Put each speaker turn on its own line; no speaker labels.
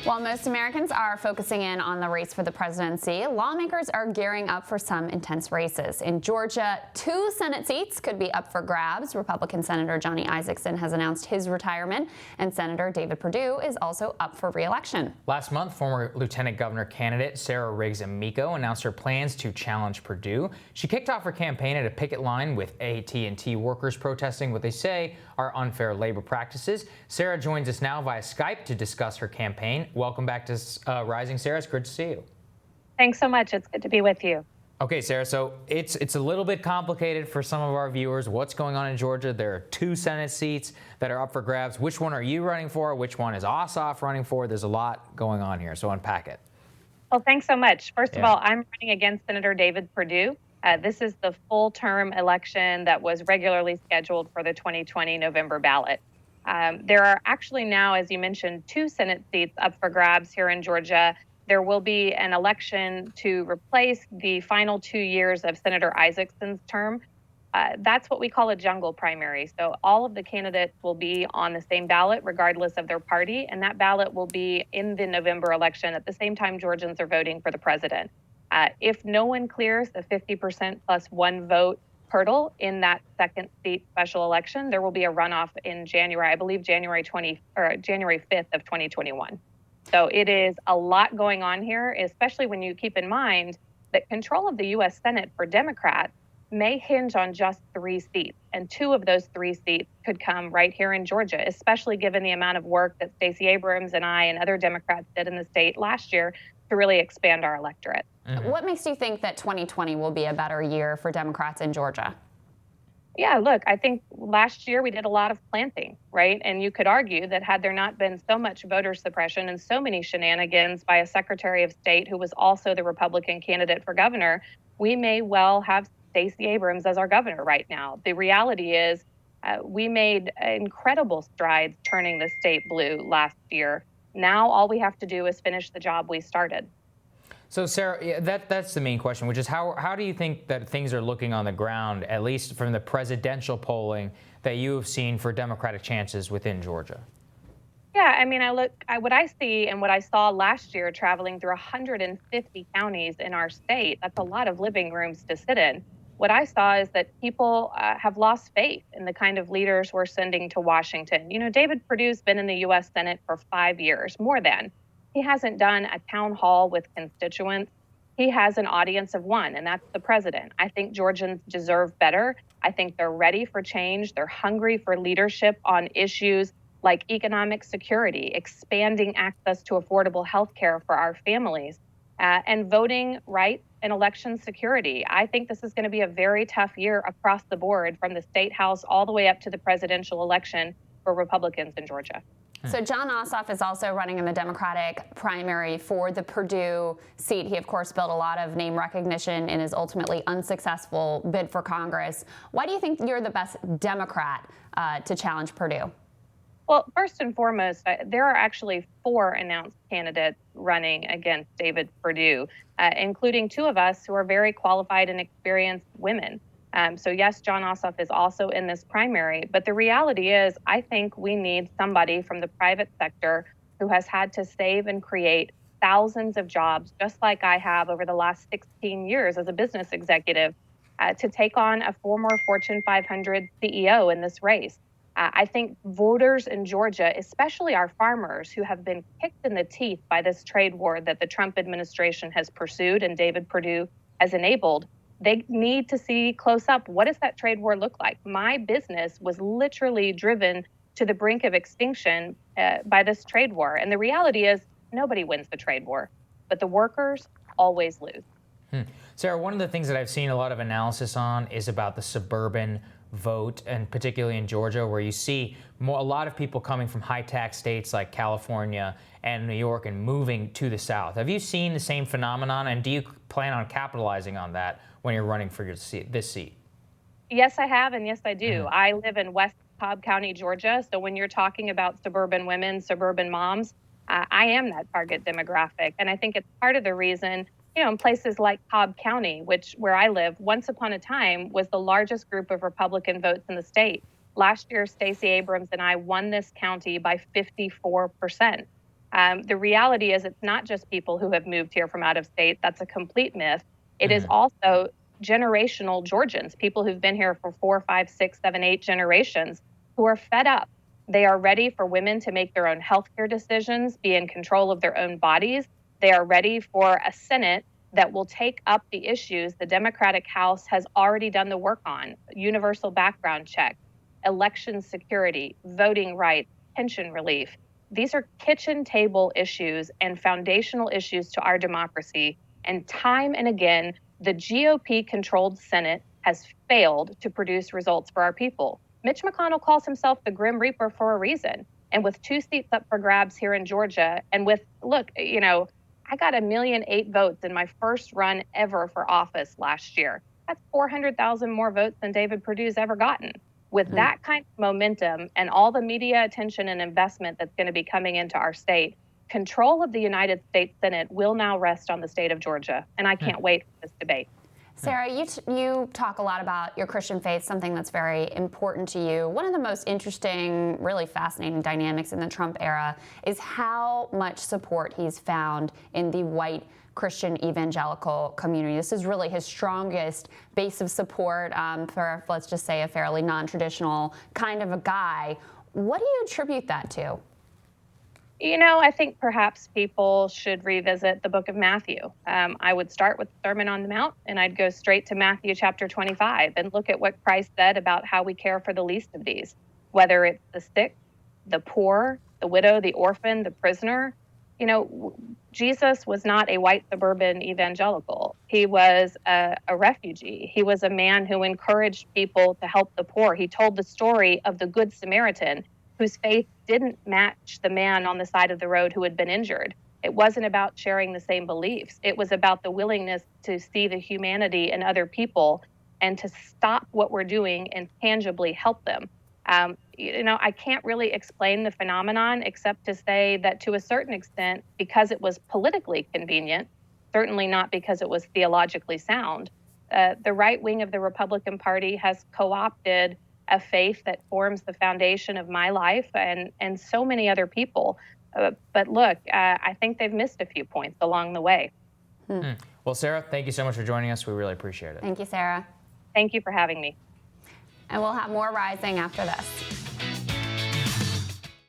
While most Americans are focusing in on the race for the presidency, lawmakers are gearing up for some intense races. In Georgia, 2 Senate seats could be up for grabs. Republican Senator Johnny Isakson has announced his retirement, and Senator David Perdue is also up for re-election.
Last month, former Lieutenant Governor candidate Sarah Riggs Amico announced her plans to challenge Perdue. She kicked off her campaign at a picket line with AT&T workers protesting what they say are unfair labor practices. Sarah joins us now via Skype to discuss her campaign. Welcome back to Rising, Sarah. It's good to see you.
Thanks so much. It's good to be with you.
Okay, Sarah, so it's a little bit complicated for some of our viewers. What's going on in Georgia? There are 2 Senate seats that are up for grabs. Which one are you running for? Which one is Ossoff running for? There's a lot going on here, so unpack it.
Well, thanks so much. First of all, I'm running against Senator David Perdue. This is the full-term election that was regularly scheduled for the 2020 November ballot. There are actually now, as you mentioned, 2 Senate seats up for grabs here in Georgia. There will be an election to replace the final 2 years of Senator Isakson's term. That's what we call a jungle primary. So all of the candidates will be on the same ballot, regardless of their party, and that ballot will be in the November election at the same time Georgians are voting for the president. If no one clears the 50% plus 1 vote hurdle in that second seat special election, there will be a runoff in January, I believe January 5th of 2021. So it is a lot going on here, especially when you keep in mind that control of the U.S. Senate for Democrats may hinge on just 3 seats, and 2 of those 3 seats could come right here in Georgia, especially given the amount of work that Stacey Abrams and I and other Democrats did in the state last year to really expand our electorate.
What makes you think that 2020 will be a better year for Democrats in Georgia?
Yeah, look, I think last year we did a lot of planting, right? And you could argue that had there not been so much voter suppression and so many shenanigans by a Secretary of State who was also the Republican candidate for governor, we may well have Stacey Abrams as our governor right now. The reality is we made incredible strides turning the state blue last year. Now all we have to do is finish the job we started.
So, Sarah, that's the main question, which is how do you think that things are looking on the ground, at least from the presidential polling that you have seen for Democratic chances within Georgia?
Yeah, I mean, what I see and what I saw last year traveling through 150 counties in our state, that's a lot of living rooms to sit in. What I saw is that people have lost faith in the kind of leaders we're sending to Washington. You know, David Perdue's been in the U.S. Senate for 5 years, more than. He hasn't done a town hall with constituents. He has an audience of 1, and that's the president. I think Georgians deserve better. I think they're ready for change. They're hungry for leadership on issues like economic security, expanding access to affordable health care for our families, and voting rights and election security. I think this is going to be a very tough year across the board, from the state house all the way up to the presidential election for Republicans in Georgia.
So Jon Ossoff is also running in the Democratic primary for the Perdue seat. He, of course, built a lot of name recognition in his ultimately unsuccessful bid for Congress. Why do you think you're the best Democrat to challenge Perdue?
Well, first and foremost, there are actually 4 announced candidates running against David Perdue, including 2 of us who are very qualified and experienced women. So yes, Jon Ossoff is also in this primary, but the reality is I think we need somebody from the private sector who has had to save and create thousands of jobs, just like I have over the last 16 years as a business executive, to take on a former Fortune 500 CEO in this race. I think voters in Georgia, especially our farmers who have been kicked in the teeth by this trade war that the Trump administration has pursued and David Perdue has enabled, they need to see close up, what does that trade war look like? My business was literally driven to the brink of extinction by this trade war. And the reality is nobody wins the trade war, but the workers always lose.
Sarah, one of the things that I've seen a lot of analysis on is about the suburban vote, and particularly in Georgia, where you see a lot of people coming from high-tax states like California and New York and moving to the South. Have you seen the same phenomenon, and do you plan on capitalizing on that when you're running for this seat?
Yes, I have, and yes, I do. I live in West Cobb County, Georgia, so when you're talking about suburban women, suburban moms, I am that target demographic, and I think it's part of the reason, you know, in places like Cobb County, where I live, once upon a time was the largest group of Republican votes in the state. Last year, Stacey Abrams and I won this county by 54%. The reality is it's not just people who have moved here from out of state. That's a complete myth. It is also generational Georgians, people who've been here for 4, 5, 6, 7, 8 generations who are fed up. They are ready for women to make their own healthcare decisions, be in control of their own bodies. They are ready for a Senate that will take up the issues the Democratic House has already done the work on: universal background check, election security, voting rights, pension relief. These are kitchen table issues and foundational issues to our democracy. And time and again, the GOP-controlled Senate has failed to produce results for our people. Mitch McConnell calls himself the Grim Reaper for a reason. And with 2 seats up for grabs here in Georgia, and with, look, I got 1,000,008 votes in my first run ever for office last year. That's 400,000 more votes than David Perdue's ever gotten. With that kind of momentum and all the media attention and investment that's going to be coming into our state, control of the United States Senate will now rest on the state of Georgia. And I can't wait for this debate.
Sarah, you talk a lot about your Christian faith, something that's very important to you. One of the most interesting, really fascinating dynamics in the Trump era is how much support he's found in the white Christian evangelical community. This is really his strongest base of support for, let's just say, a fairly non-traditional kind of a guy. What do you attribute that to?
I think perhaps people should revisit the book of Matthew. I would start with the Sermon on the Mount, and I'd go straight to Matthew chapter 25 and look at what Christ said about how we care for the least of these, whether it's the sick, the poor, the widow, the orphan, the prisoner. Jesus was not a white suburban evangelical. He was a refugee. He was a man who encouraged people to help the poor. He told the story of the Good Samaritan, whose faith didn't match the man on the side of the road who had been injured. It wasn't about sharing the same beliefs. It was about the willingness to see the humanity in other people and to stop what we're doing and tangibly help them. I can't really explain the phenomenon except to say that to a certain extent, because it was politically convenient, certainly not because it was theologically sound, the right wing of the Republican Party has co-opted a faith that forms the foundation of my life and so many other people. But look, I think they've missed a few points along the way.
Well, Sarah, thank you so much for joining us. We really appreciate it.
Thank you, Sarah.
Thank you for having me.
And we'll have more Rising after this.